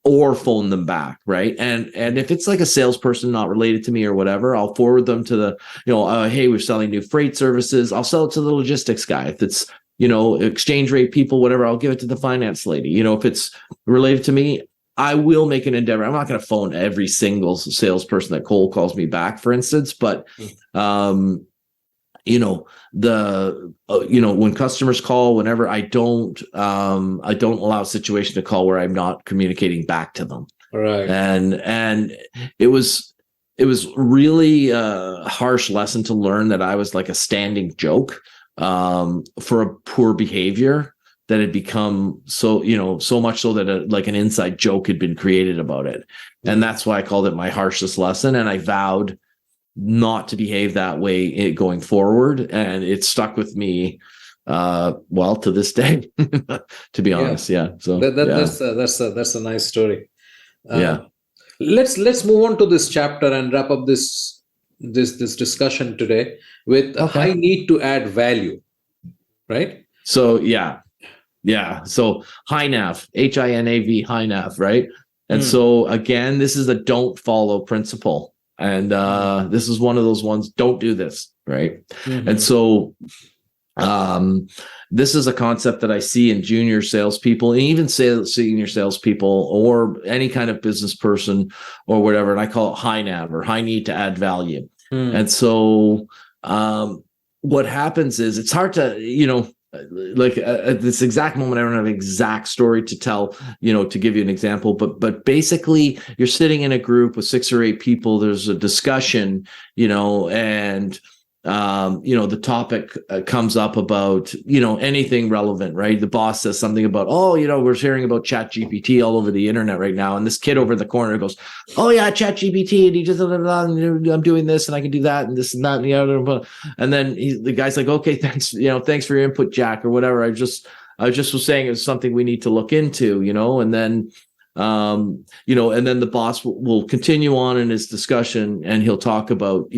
or phone them back, right? And if it's like a salesperson not related to me or whatever, I'll forward them to the, hey, we're selling new freight services. I'll sell it to the logistics guy. If it's, exchange rate people, whatever, I'll give it to the finance lady. If it's related to me, I will make an endeavor. I'm not going to phone every single salesperson that cold calls me back, for instance, but when customers call, whenever I don't allow a situation to call where I'm not communicating back to them. Right. And it was really a harsh lesson to learn that I was like a standing joke for a poor behavior that had become so much so that like an inside joke had been created about it. And that's why I called it my harshest lesson. And I vowed not to behave that way going forward. And it stuck with me, to this day, to be honest. Yeah. So that's a nice story. Yeah. Let's move on to this chapter and wrap up this discussion today with I need to add value, right? So yeah. So HINAV, HINAV, HINAV, right? And so again, this is a don't follow principle. And this is one of those ones, don't do this, right? And so this is a concept that I see in junior salespeople, and even senior salespeople, or any kind of business person or whatever. And I call it high NAV, or high need to add value. And so what happens is it's hard to, at this exact moment, I don't have an exact story to tell, to give you an example, but basically you're sitting in a group with 6 or 8 people. There's a discussion, and the topic comes up about, anything relevant, right? The boss says something about, we're hearing about ChatGPT all over the internet right now. And this kid over in the corner goes, oh yeah, ChatGPT, and he just, I'm doing this and I can do that and this and that and the other. And then the guy's like, okay, thanks, thanks for your input, Jack, or whatever. I just was saying it's something we need to look into, and then and then the boss will continue on in his discussion, and he'll talk about,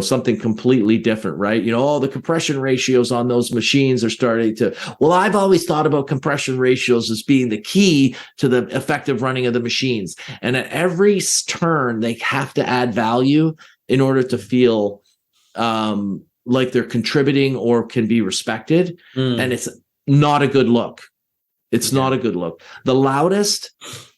something completely different, right? The compression ratios on those machines are starting to, I've always thought about compression ratios as being the key to the effective running of the machines. And at every turn, they have to add value in order to feel, like they're contributing or can be respected. And it's not a good look. It's not a good look. The loudest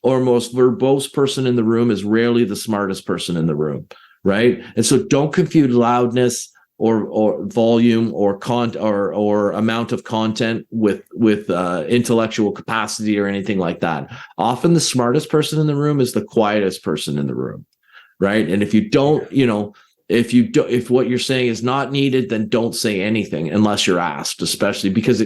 or most verbose person in the room is rarely the smartest person in the room, right? And so don't confuse loudness or volume or or amount of content with intellectual capacity or anything like that. Often the smartest person in the room is the quietest person in the room, right? And if you don't, if what you're saying is not needed, then don't say anything unless you're asked, especially because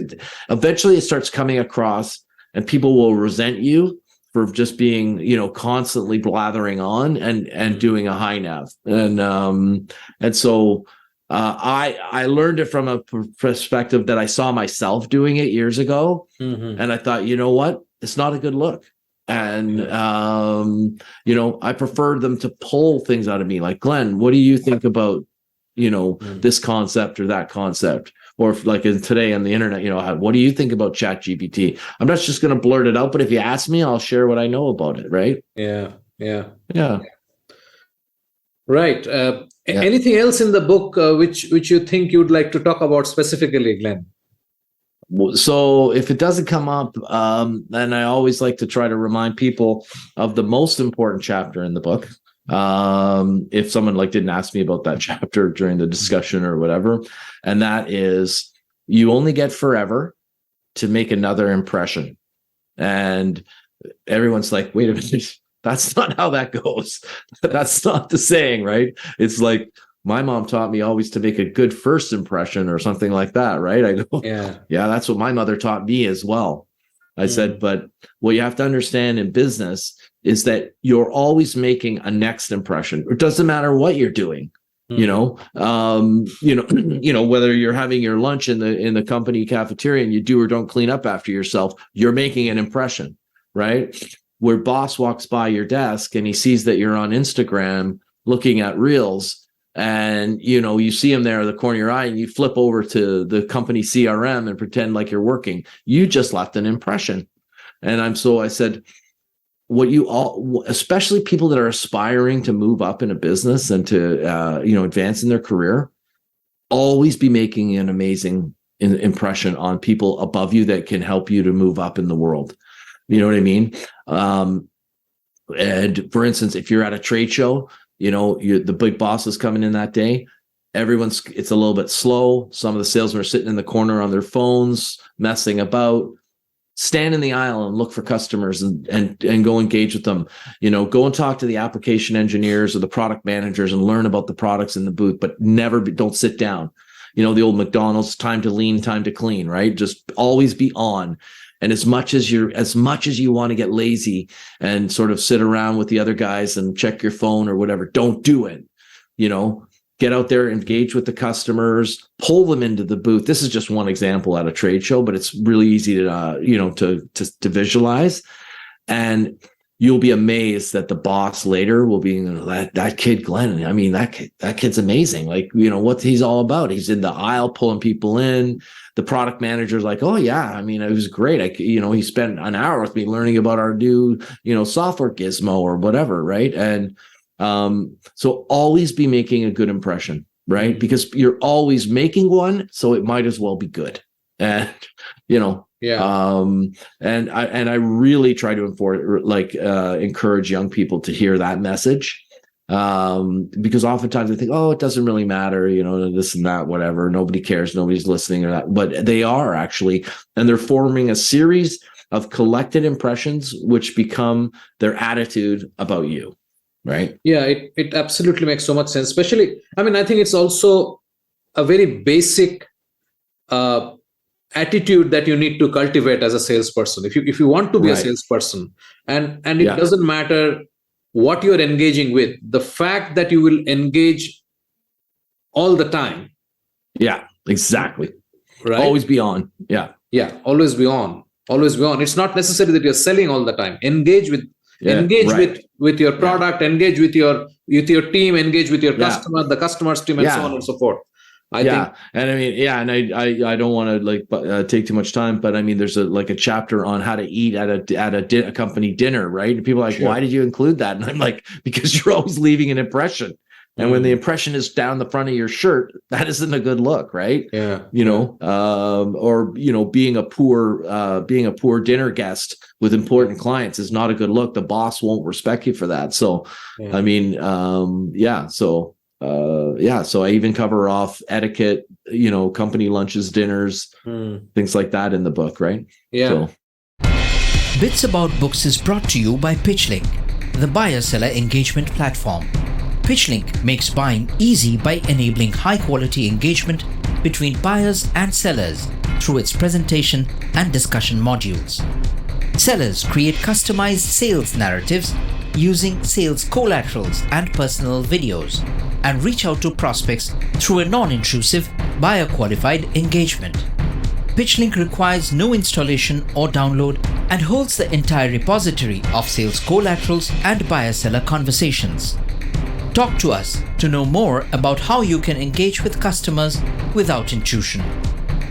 eventually it starts coming across and people will resent you for just being, constantly blathering on and doing a high nav. And so I learned it from a perspective that I saw myself doing it years ago. And I thought, you know what? It's not a good look. And, I prefer them to pull things out of me. Like, Glenn, what do you think about, this concept or that concept? Or if, like today on the internet, what do you think about ChatGPT? I'm not just going to blurt it out, but if you ask me, I'll share what I know about it. Right. Yeah. Right. Anything else in the book which you think you'd like to talk about specifically, Glenn? So if it doesn't come up, then I always like to try to remind people of the most important chapter in the book. If someone didn't ask me about that chapter during the discussion or whatever, and that is, you only get forever to make another impression. And everyone's like, wait a minute, that's not how that goes. That's not the saying, right? It's like, my mom taught me always to make a good first impression or something like that, right? I go, yeah, that's what my mother taught me as well. I said, but what you have to understand in business is that you're always making a next impression. It doesn't matter what you're doing. Whether you're having your lunch in the company cafeteria and you do or don't clean up after yourself, you're making an impression, right? Where boss walks by your desk and he sees that you're on Instagram looking at reels, and you see him there at the corner of your eye, and you flip over to the company CRM and pretend like you're working. You just left an impression. And I said, what you all, especially people that are aspiring to move up in a business and to advance in their career, always be making an amazing impression on people above you that can help you to move up in the world. You know what I mean? And for instance, if you're at a trade show, the big boss is coming in that day. It's a little bit slow. Some of the salesmen are sitting in the corner on their phones, messing about. Stand in the aisle and look for customers and go engage with them. Go and talk to the application engineers or the product managers and learn about the products in the booth, but don't sit down. The old McDonald's, time to lean, time to clean, right? Just always be on. And as much as you want to get lazy and sort of sit around with the other guys and check your phone or whatever, don't do it. Get out there, engage with the customers, pull them into the booth. This is just one example at a trade show, but it's really easy to visualize. And you'll be amazed that the boss later will be, that kid Glenn. I mean, that kid's amazing. Like, what he's all about. He's in the aisle pulling people in. The product manager's like, oh yeah, I mean, it was great. He spent an hour with me learning about our new, software gizmo or whatever, right? And so always be making a good impression, right? Because you're always making one, so it might as well be good. And and I really try to encourage young people to hear that message, because oftentimes they think, oh, it doesn't really matter, this and that, whatever, nobody cares, nobody's listening or that, but they are actually, and they're forming a series of collected impressions which become their attitude about you. Right. Yeah, it absolutely makes so much sense. Especially, I mean, I think it's also a very basic attitude that you need to cultivate as a salesperson. If you want to be a salesperson, and it doesn't matter what you're engaging with, the fact that you will engage all the time. Yeah, exactly. Right. Always be on. Yeah. Yeah. Always be on. Always be on. It's not necessary that you're selling all the time. Engage with your product, engage with your team, engage with your customer, the customer's team, and so on and so forth. I think, and I mean, and I don't want to take too much time, but I mean, there's a chapter on how to eat at a company dinner, right? And people are like, why did you include that? And I'm like, because you're always leaving an impression. And when the impression is down the front of your shirt, that isn't a good look, right? Yeah. Or being a poor dinner guest with important clients is not a good look. The boss won't respect you for that. So, I mean, So I even cover off etiquette, company lunches, dinners, things like that in the book, right? Yeah. So. Bits About Books is brought to you by PitchLink, the buyer-seller engagement platform. PitchLink makes buying easy by enabling high-quality engagement between buyers and sellers through its presentation and discussion modules. Sellers create customized sales narratives using sales collaterals and personal videos, and reach out to prospects through a non-intrusive, buyer-qualified engagement. PitchLink requires no installation or download and holds the entire repository of sales collaterals and buyer-seller conversations. Talk to us to know more about how you can engage with customers without intrusion.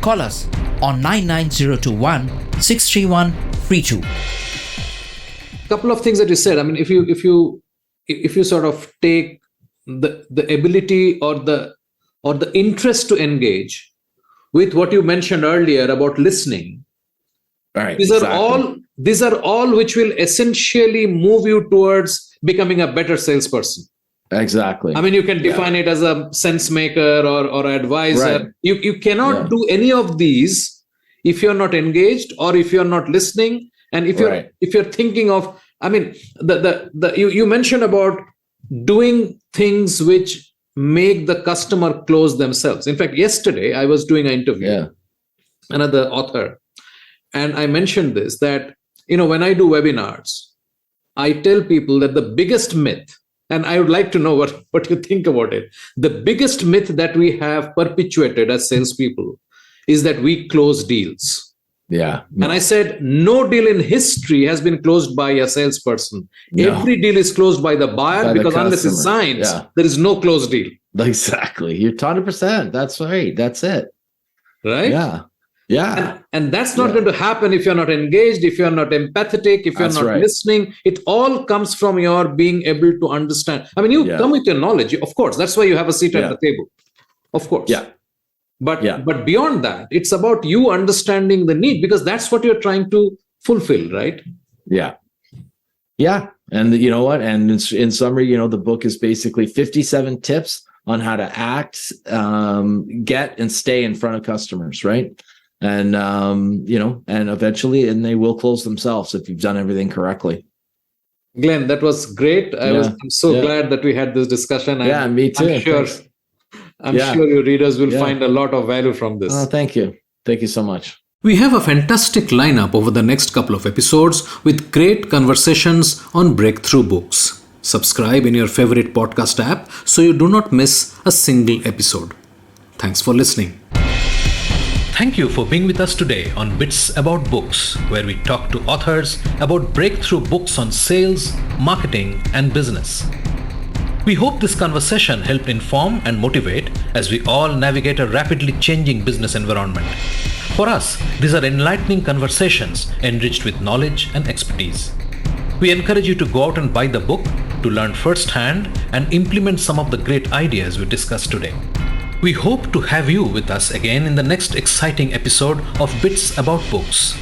Call us on 99021 631 32. Couple of things that you said. I mean, if you sort of take the ability or the interest to engage with what you mentioned earlier about listening, right? These are all which will essentially move you towards becoming a better salesperson. Exactly. I mean, you can define it as a sense maker or advisor. Right. You cannot do any of these if you're not engaged or if you're not listening. And if you're thinking of, I mean, you mentioned about doing things which make the customer close themselves. In fact, yesterday I was doing an interview, another author, and I mentioned this, that when I do webinars, I tell people that the biggest myth and I would like to know what you think about it. The biggest myth that we have perpetuated as salespeople is that we close deals. Yeah. And I said, no deal in history has been closed by a salesperson. No. Every deal is closed by the buyer, By the because unless it customer. signs, Yeah. there is no closed deal. Exactly. You're 100%. That's right. That's it. Right? Yeah. Yeah. And that's not Yeah. going to happen if you're not engaged, if you're not empathetic, if you're That's not right. listening. It all comes from your being able to understand. I mean, you Yeah. come with your knowledge, of course. That's why you have a seat Yeah. at the table. Of course. Yeah. But beyond that, it's about you understanding the need, because that's what you're trying to fulfill, right? Yeah. Yeah. And you know what? And in summary, the book is basically 57 tips on how to act, get and stay in front of customers, right? And, and eventually, and they will close themselves if you've done everything correctly. Glenn, that was great. I'm so glad that we had this discussion. Yeah, me too. I'm sure your readers will find a lot of value from this. Oh, thank you. Thank you so much. We have a fantastic lineup over the next couple of episodes with great conversations on breakthrough books. Subscribe in your favorite podcast app so you do not miss a single episode. Thanks for listening. Thank you for being with us today on Bits About Books, where we talk to authors about breakthrough books on sales, marketing, and business. We hope this conversation helped inform and motivate as we all navigate a rapidly changing business environment. For us, these are enlightening conversations enriched with knowledge and expertise. We encourage you to go out and buy the book to learn firsthand and implement some of the great ideas we discussed today. We hope to have you with us again in the next exciting episode of Bits About Books.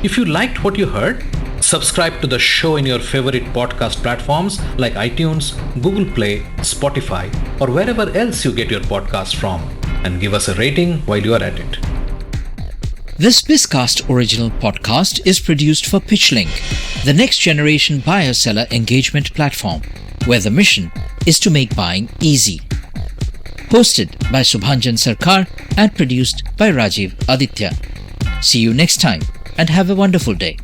If you liked what you heard, subscribe to the show in your favorite podcast platforms like iTunes, Google Play, Spotify, or wherever else you get your podcasts from, and give us a rating while you are at it. This Bizcast original podcast is produced for PitchLink, the next generation buyer-seller engagement platform, where the mission is to make buying easy. Hosted by Subhanjan Sarkar and produced by Rajiv Aditya. See you next time and have a wonderful day.